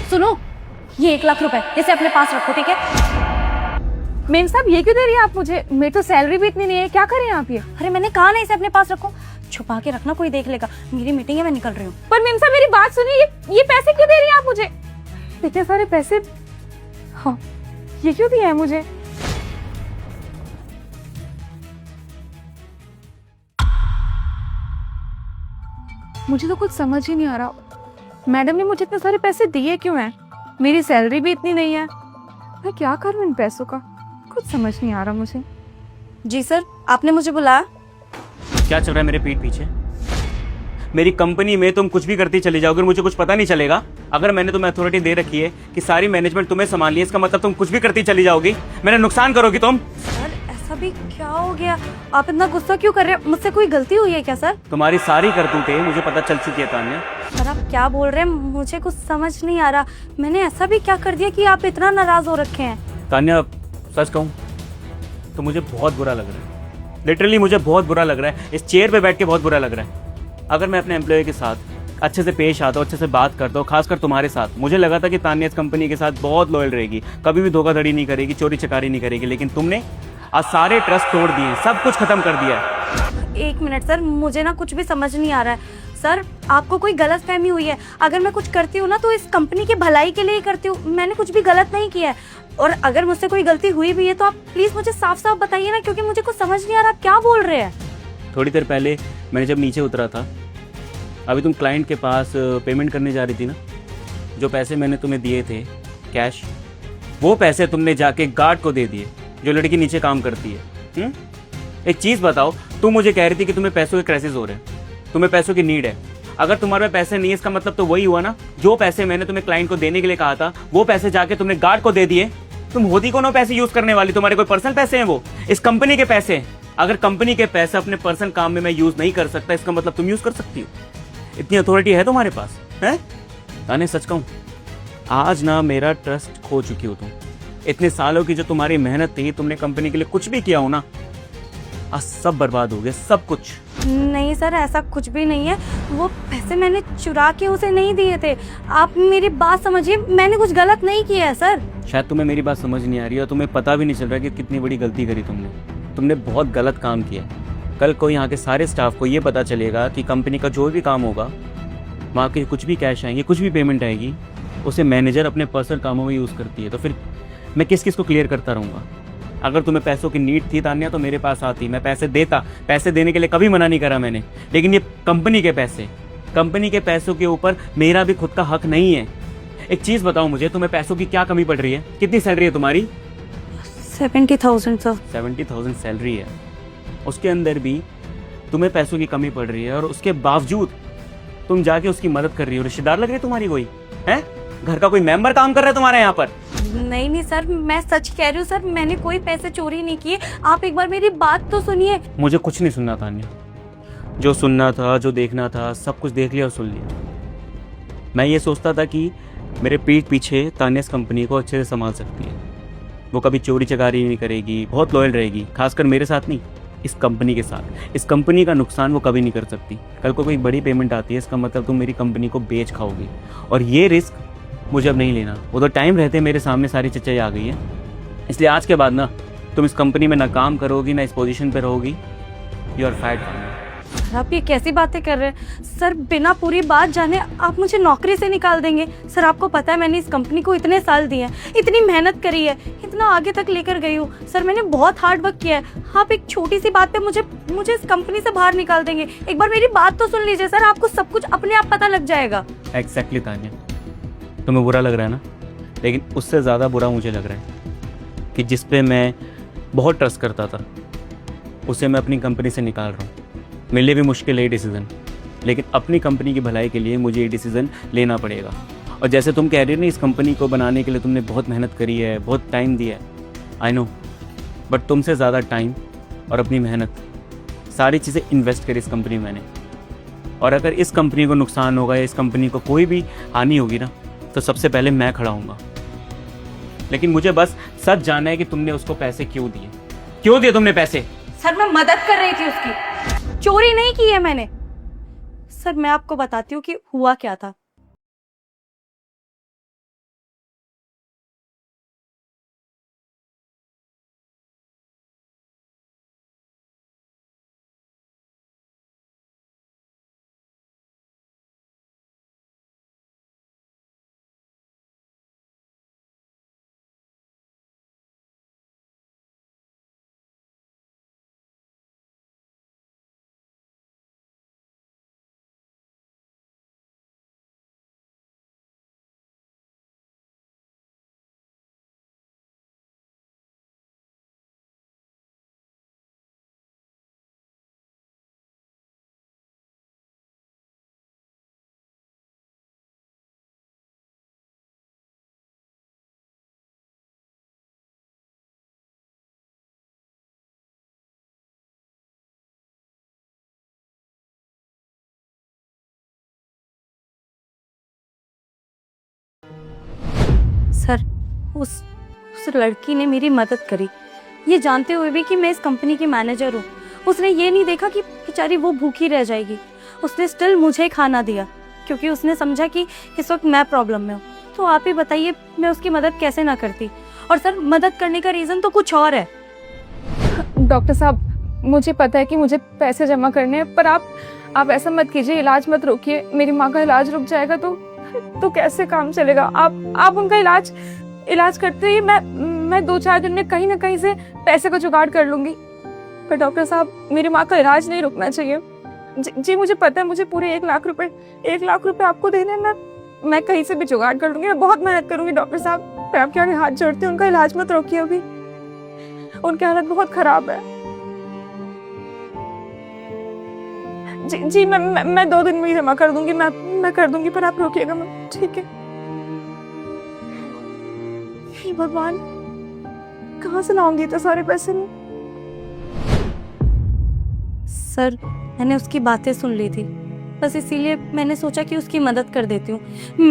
सुनो, ये 1 लाख रुपए इसे अपने पास रखो, ठीक है? मेम साहब ये क्यों दे रही है आप मुझे? मेरी तो सैलरी भी इतनी नहीं है, क्या करें आप ये? अरे मैंने कहा ना इसे अपने पास रखो, छुपा के रखना, कोई देख लेगा। मेरी मीटिंग है, मैं निकल रही हूँ। पर मेम साहब मेरी बात सुनिए, ये पैसे क्यों दे रही है आप मुझे? इतने सारे पैसे, हाँ ये क्यों दिए हैं मुझे? मुझे तो कुछ समझ ही नहीं आ रहा, मैडम ने मुझे इतने सारे पैसे दिए क्यों हैं? मेरी सैलरी भी इतनी नहीं है, मैं क्या करूं इन पैसों का? कुछ समझ नहीं आ रहा मुझे। जी सर, आपने मुझे बुलाया? क्या चल रहा है मेरे पीठ पीछे? मेरी कंपनी में तुम कुछ भी करती चली जाओगे, मुझे कुछ पता नहीं चलेगा। अगर मैंने तुम्हें अथॉरिटी दे रखी है कि सारी मैनेजमेंट तुम्हें संभालनी है, इसका मतलब तुम कुछ भी करती चली जाओगी, मेरा नुकसान करोगी तुम। सर ऐसा भी क्या हो गया? आप इतना गुस्सा क्यों कर रहे हैं? मुझसे कोई गलती हुई है क्या सर? तुम्हारी सारी करतूतें मुझे पता चल चुकी है तान्या। सर आप क्या बोल रहे हैं? मुझे कुछ समझ नहीं आ रहा। मैंने ऐसा भी क्या कर दिया कि आप इतना नाराज हो रखे हैं? तान्या सच कहूँ तो मुझे बहुत बुरा लग रहा है, लिटरली मुझे बहुत बुरा लग रहा है। इस चेयर पे बैठ के बहुत बुरा लग रहा है। अगर मैं अपने एम्प्लॉय के साथ अच्छे से पेश आता हूँ, अच्छे से बात करता हूँ, खासकर तुम्हारे साथ, मुझे लगा था कि तान्या इस कंपनी के साथ बहुत लॉयल रहेगी, कभी भी धोखाधड़ी नहीं करेगी, चोरी चकारी नहीं करेगी, लेकिन तुमने आज सारे ट्रस्ट तोड़ दिए, सब कुछ खत्म कर दिया है। 1 मिनट सर, मुझे ना कुछ भी समझ नहीं आ रहा है। सर आपको कोई गलतफहमी हुई है। अगर मैं कुछ करती हूँ ना तो इस कंपनी की भलाई के लिए ही करती हूँ, मैंने कुछ भी गलत नहीं किया है। और अगर मुझसे कोई गलती हुई भी है तो आप प्लीज मुझे साफ साफ बताइए ना, क्योंकि मुझे कुछ समझ नहीं आ रहा आप क्या बोल रहे हैं। थोड़ी देर पहले मैंने जब नीचे उतरा था, अभी तुम क्लाइंट के पास पेमेंट करने जा रही थी ना, जो पैसे मैंने तुम्हें दिए थे कैश, वो पैसे तुमने जाके गार्ड को दे दिए, जो लड़की नीचे काम करती है। एक चीज़ बताओ, तुम मुझे कह रही थी कि तुम्हें पैसों के क्राइसिस हो रहे हैं, तुम्हें पैसों की नीड है। अगर तुम्हारे पास पैसे नहीं है, इसका मतलब तो वही हुआ ना, जो पैसे मैंने तुम्हें क्लाइंट को देने के लिए कहा था, वो पैसे जाके तुमने गार्ड को दे दिए। तुम होती कौन हो पैसे यूज करने वाली? तुम्हारे कोई पर्सनल पैसे हैं? वो इस कंपनी के पैसे हैं। अगर कंपनी के पैसे अपने पर्सनल काम में मैं यूज नहीं कर सकता, इसका मतलब तुम यूज कर सकती हो। इतनी अथॉरिटी है तुम्हारे पास, है? ताने सच कहूं, आज ना मेरा ट्रस्ट खो चुकी हो तुम। इतने सालों की जो तुम्हारी मेहनत थी, तुमने कंपनी के लिए कुछ भी किया हो ना, आज सब बर्बाद हो गया, सब कुछ। नहीं सर, ऐसा कुछ भी नहीं है। वो पैसे मैंने चुरा के उसे नहीं दिए थे। आप मेरी बात समझिए, मैंने कुछ गलत नहीं किया है सर। शायद तुम्हें मेरी बात समझ नहीं आ रही है और तुम्हें पता भी नहीं चल रहा कि कितनी बड़ी गलती करी तुमने बहुत गलत काम किया। कल को यहाँ के सारे स्टाफ को ये पता चलेगा कि कंपनी का जो भी काम होगा, वहाँ के कुछ भी कैश आएंगे, कुछ भी पेमेंट आएगी, उसे मैनेजर अपने पर्सनल कामों में यूज़ करती है, तो फिर मैं किस किस को क्लियर करता रहूँगा? अगर तुम्हें पैसों की नीड थी तान्या तो मेरे पास आती, मैं पैसे देता, पैसे देने के लिए कभी मना नहीं करा मैंने। लेकिन ये कंपनी के पैसों के ऊपर मेरा भी खुद का हक नहीं है। एक चीज़ बताओ मुझे, तुम्हें पैसों की क्या कमी पड़ रही है? कितनी सैलरी है तुम्हारी? 70,000 सर। 70,000 सैलरी है, उसके अंदर भी तुम्हें पैसों की कमी पड़ रही है और उसके बावजूद तुम जाके उसकी मदद कर रही हो। रिश्तेदार लग रही है तुम्हारी कोई? है घर का कोई मेंबर काम कर रहा है तुम्हारे यहाँ पर? नहीं सर, मैं सच कह रही हूँ सर, मैंने कोई पैसे चोरी नहीं किए। आप एक बार मेरी बात तो सुनिए। मुझे कुछ नहीं सुनना तान्या, जो सुनना था, जो देखना था, सब कुछ देख लिया और सुन लिया। मैं ये सोचता था कि मेरे पीठ पीछे तान्या इस कंपनी को अच्छे से संभाल सकती है, वो कभी चोरी चकारी नहीं करेगी, बहुत लॉयल रहेगी, खासकर मेरे साथ नहीं, इस कंपनी के साथ। इस कंपनी का नुकसान वो कभी नहीं कर सकती। कल को कोई बड़ी पेमेंट आती है, इसका मतलब तुम मेरी कंपनी को बेच खाओगी, और ये रिस्क मुझे अब नहीं लेना। वो तो टाइम रहते मेरे सामने सारी चीज़ें आ गई है, इसलिए आज के बाद ना तुम इस कंपनी में ना काम करोगी, ना इस पोजीशन पे रहोगी। You are fired. आप ये कैसी बातें कर रहे हैं सर? बिना पूरी बात जाने आप मुझे नौकरी से निकाल देंगे? सर आपको पता है मैंने इस कंपनी को इतने साल दिए हैं, इतनी मेहनत करी है, इतना आगे तक लेकर गई हूँ सर, मैंने बहुत हार्ड वर्क किया है। आप एक छोटी सी बात पे मुझे इस कंपनी से बाहर निकाल देंगे? एक बार मेरी बात तो सुन लीजिए सर, आपको सब कुछ अपने आप पता लग जाएगा। एग्जैक्टली तान्या, तुम्हें बुरा लग रहा है ना, लेकिन उससे ज़्यादा बुरा मुझे लग रहा है कि जिस पे मैं बहुत ट्रस्ट करता था, उसे मैं अपनी कंपनी से निकाल रहा हूँ। मेरे लिए भी मुश्किल है डिसीज़न, लेकिन अपनी कंपनी की भलाई के लिए मुझे ये डिसीज़न लेना पड़ेगा। और जैसे तुम कह रही हो ना, इस कंपनी को बनाने के लिए तुमने बहुत मेहनत करी है, बहुत टाइम दिया है, आई नो, बट तुमसे ज़्यादा टाइम और अपनी मेहनत, सारी चीज़ें इन्वेस्ट करी इस कंपनी में मैंने। और अगर इस कंपनी को नुकसान होगा या इस कंपनी को कोई भी हानि होगी ना, तो सबसे पहले मैं खड़ा हूँगा। लेकिन मुझे बस सच जानना है कि तुमने उसको पैसे क्यों दिए तुमने पैसे? सर मैं मदद कर रही थी उसकी, चोरी नहीं की है मैंने। सर मैं आपको बताती हूँ कि हुआ क्या था। सर उस लड़की ने मेरी मदद करी, ये जानते हुए भी कि मैं इस कंपनी की मैनेजर हूँ। उसने ये नहीं देखा कि बेचारी वो भूखी रह जाएगी। उसने स्टिल मुझे खाना दिया क्योंकि उसने समझा कि इस वक्त मैं प्रॉब्लम में हूँ। तो आप ही बताइए मैं उसकी मदद कैसे ना करती। और सर मदद करने का रीज़न तो कुछ और है। डॉक्टर साहब, मुझे पता है कि मुझे पैसे जमा करने हैं, पर आप ऐसा मत कीजिए, इलाज मत रोकिए। मेरी माँ का इलाज रुक जाएगा तो कैसे काम चलेगा? आप उनका इलाज करते ही मैं 2-4 दिन में कहीं ना कहीं से पैसे का जुगाड़ कर लूंगी। पर डॉक्टर साहब, मेरी माँ का इलाज नहीं रुकना चाहिए। जी मुझे पता है, मुझे पूरे 1 लाख रुपए आपको देने हैं। मैं कहीं से भी जुगाड़ कर लूंगी, मैं बहुत मेहनत करूंगी डॉक्टर साहब। मैं आपके आगे हाथ जोड़ती हूँ, उनका इलाज मत रोकिए अभी, उनकी हालत बहुत खराब है। जी मैं 2 दिन में ही जमा कर दूंगी, मैं कर दूंगी, पर आप रोकिएगा मैम, ठीक है? हे भगवान, कहाँ से लाऊंगी इतने सारे पैसे में? सर मैंने उसकी बातें सुन ली थी, बस इसीलिए मैंने सोचा कि उसकी मदद कर देती हूँ।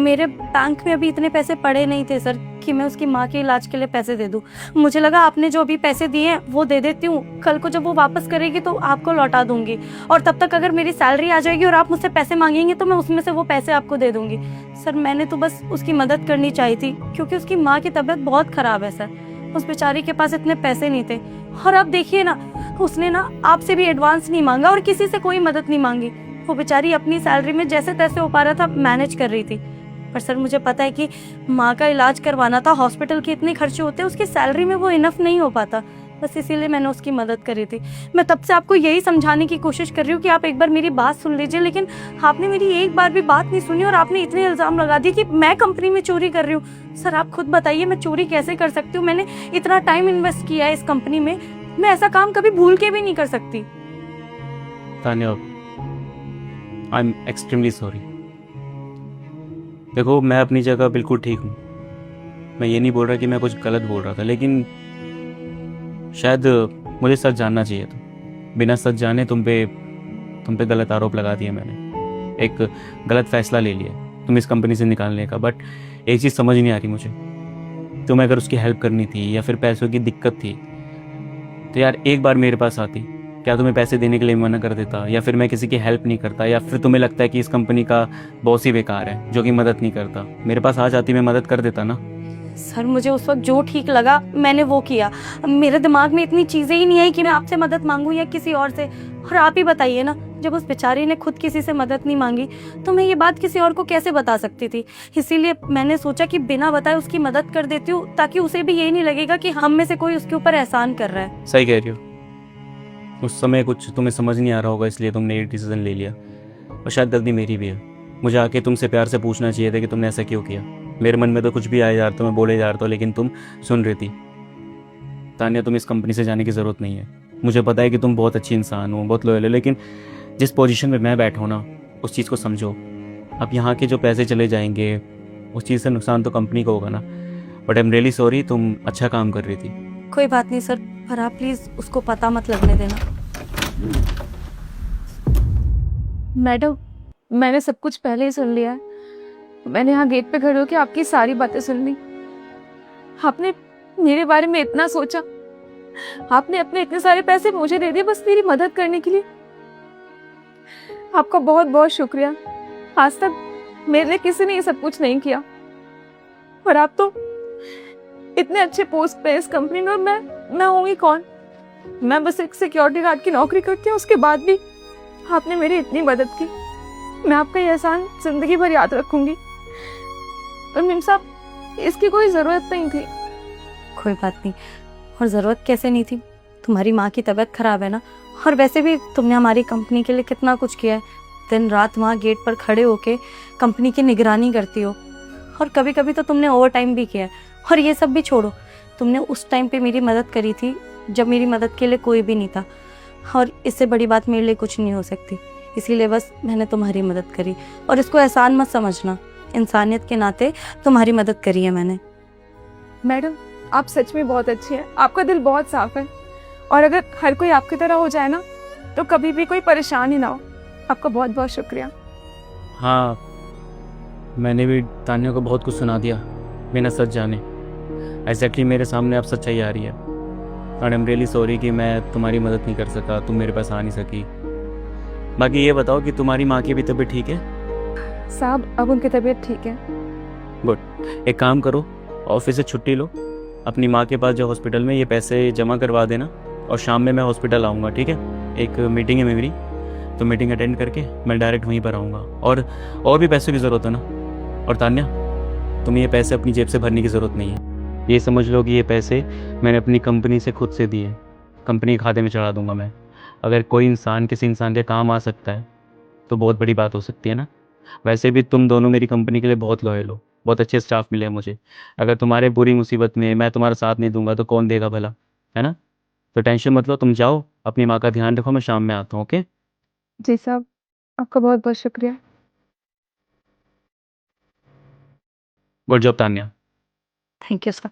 मेरे बैंक में अभी इतने पैसे पड़े नहीं थे सर कि मैं उसकी माँ के इलाज के लिए पैसे दे दूँ। मुझे लगा आपने जो अभी पैसे दिए हैं वो दे देती हूँ, कल को जब वो वापस करेगी तो आपको लौटा दूंगी, और तब तक अगर मेरी सैलरी आ जाएगी और आप मुझसे पैसे मांगेंगे तो मैं उसमें से वो पैसे आपको दे दूंगी। सर मैंने तो बस उसकी मदद करनी चाहिए थी क्योंकि उसकी माँ की तबीयत बहुत ख़राब है सर। उस बेचारी के पास इतने पैसे नहीं थे, और आप देखिए ना, उसने ना आपसे भी एडवांस नहीं मांगा और किसी से कोई मदद नहीं मांगी। वो बेचारी अपनी सैलरी में जैसे तैसे हो पा रहा था मैनेज कर रही थी। पर सर मुझे पता है कि माँ का इलाज करवाना था, हॉस्पिटल के इतने खर्चे होते हैं, उसकी सैलरी में वो इनफ नहीं हो पाता। बस इसीलिए मैंने उसकी मदद करी थी। मैं तब से आपको यही समझाने की कोशिश कर रही हूँ कि आप एक बार मेरी बात सुन लीजिए, लेकिन आपने मेरी एक बार भी बात नहीं सुनी और आपने इतने इल्ज़ाम लगा दिए कि मैं कंपनी में चोरी कर रही हूँ। सर आप खुद बताइए, मैं चोरी कैसे कर सकती हूँ? मैंने इतना टाइम इन्वेस्ट किया है इस कंपनी में, मैं ऐसा काम कभी भूल के भी नहीं कर सकती। Tanya, I am extremely sorry. देखो, मैं अपनी जगह बिल्कुल ठीक हूँ, मैं ये नहीं बोल रहा कि मैं कुछ गलत बोल रहा था, लेकिन शायद मुझे सच जानना चाहिए था। बिना सच जाने तुम पे गलत आरोप लगा दिया मैंने, एक गलत फैसला ले लिया तुम इस कंपनी से निकालने का। बट एक चीज़ समझ नहीं आ रही मुझे, तुम्हें अगर उसकी हेल्प करनी थी या फिर पैसों की दिक्कत थी तो यार एक बार मेरे पास आती। क्या तुम्हें पैसे देने के लिए मना कर देता, या फिर मैं किसी की हेल्प नहीं करता, या फिर तुम्हें लगता है कि इस कंपनी का बॉस ही बेकार है जो कि मदद नहीं करता? मेरे पास आ जाती, मैं मदद कर देता ना। सर मुझे उस वक्त जो ठीक लगा मैंने वो किया। मेरे दिमाग में इतनी चीज़ें ही नहीं आई कि मैं आपसे मदद मांगूं या किसी और से। और आप ही बताइए ना, जब उस बेचारी ने खुद किसी से मदद नहीं मांगी तो मैं ये बात किसी और को कैसे बता सकती थी? इसीलिए मैंने सोचा कि बिना बताए उसकी मदद कर देती हूँ, ताकि उसे भी ये नहीं लगेगा कि हम में से कोई उसके ऊपर एहसान कर रहा है। सही कह रही हो, उस समय कुछ तुम्हें समझ नहीं आ रहा होगा इसलिए तुमने ये डिसीजन ले लिया, और शायद गलती मेरी भी है। मुझे आके तुमसे प्यार से पूछना चाहिए था कि तुमने ऐसा क्यों किया। मेरे मन में तो कुछ भी आया जा रहा था, मैं बोले जा रहा था, लेकिन तुम सुन रही थी। तान्या, तुम इस कंपनी से जाने की ज़रूरत नहीं है। मुझे पता है कि तुम बहुत अच्छी इंसान हो, बहुत लॉयल हो, लेकिन जिस पोजीशन में मैं बैठा हूँ ना, उस चीज़ को समझो। अब यहाँ के जो पैसे चले जाएंगे उस चीज़ से नुकसान तो कंपनी को होगा ना। But I am really sorry, तुम अच्छा काम कर रही थी। कोई बात नहीं सर, पर आप प्लीज़ उसको पता मत लगने देना। मैडम, मैंने सब कुछ पहले ही सुन लिया है। मैंने यहाँ गेट पे खड़े होकर आपकी सारी बातें सुन ली। आपने मेरे बारे में इतना सोचा, आपने अपने इतने सारे पैसे मुझे दे दिए बस मेरी मदद करने के लिए। आपका बहुत बहुत शुक्रिया। आज तक मेरे लिए किसी ने ये सब कुछ नहीं किया, और आप तो इतने अच्छे पोस्ट पे इस कंपनी में। मैं होंगी कौन? मैं बस एक सिक्योरिटी गार्ड की नौकरी करती हूँ, उसके बाद भी आपने मेरी इतनी मदद की। मैं आपका ये एहसान जिंदगी भर याद रखूंगी। और मेम साहब, इसकी कोई ज़रूरत नहीं थी। कोई बात नहीं, और ज़रूरत कैसे नहीं थी? तुम्हारी माँ की तबीयत ख़राब है ना, और वैसे भी तुमने हमारी कंपनी के लिए कितना कुछ किया है। दिन रात वहाँ गेट पर खड़े होके कंपनी की निगरानी करती हो, और कभी कभी तो तुमने ओवर टाइम भी किया है। और ये सब भी छोड़ो, तुमने उस टाइम पे मेरी मदद करी थी जब मेरी मदद के लिए कोई भी नहीं था, और इससे बड़ी बात मेरे लिए कुछ नहीं हो सकती। इसीलिए बस मैंने तुम्हारी मदद करी, और इसको एहसान मत समझना, इंसानियत के नाते तुम्हारी मदद करी है मैंने। मैडम, आप सच में बहुत अच्छी हैं, आपका दिल बहुत साफ है, और अगर हर कोई आपकी तरह हो जाए ना तो कभी भी कोई परेशान ही ना हो। आपका बहुत बहुत शुक्रिया। हाँ, मैंने भी तान्या को बहुत कुछ सुना दिया, बिना सच जाने एग्जैक्टली मेरे सामने अब सच्चाई आ रही है। And I am really sorry कि मैं तुम्हारी मदद नहीं कर सका, तुम मेरे पास आ नहीं सकी। बाकी ये बताओ कि तुम्हारी माँ की भी तबीयत ठीक है? साहब अब उनकी तबीयत ठीक है। गुड। एक काम करो, ऑफिस से छुट्टी लो, अपनी माँ के पास जो हॉस्पिटल में ये पैसे जमा करवा देना, और शाम में मैं हॉस्पिटल आऊँगा, ठीक है? एक मीटिंग है मेरी, तो मीटिंग अटेंड करके मैं डायरेक्ट वहीं पर आऊँगा। और भी पैसों की ज़रूरत है ना? और तान्या, तुम्हें ये पैसे अपनी जेब से भरने की ज़रूरत नहीं है। ये समझ लो कि ये पैसे मैंने अपनी कंपनी से खुद से दिए, कंपनी के खाते में चढ़ा दूंगा मैं। अगर कोई इंसान किसी इंसान के काम आ सकता है तो बहुत बड़ी बात हो सकती है ना। वैसे भी तुम दोनों मेरी कंपनी के लिए बहुत लॉयल हो, बहुत अच्छे स्टाफ मिले हैं मुझे। अगर तुम्हारे बुरी मुसीबत में मैं तुम्हारा साथ नहीं दूंगा तो कौन देगा भला, है ना? तो टेंशन मत लो, तुम जाओ, अपनी माँ का ध्यान रखो, मैं शाम में आता हूँ, ओके? जी साहब, आपका बहुत बहुत शुक्रिया। Good job Tanya. Thank you sir.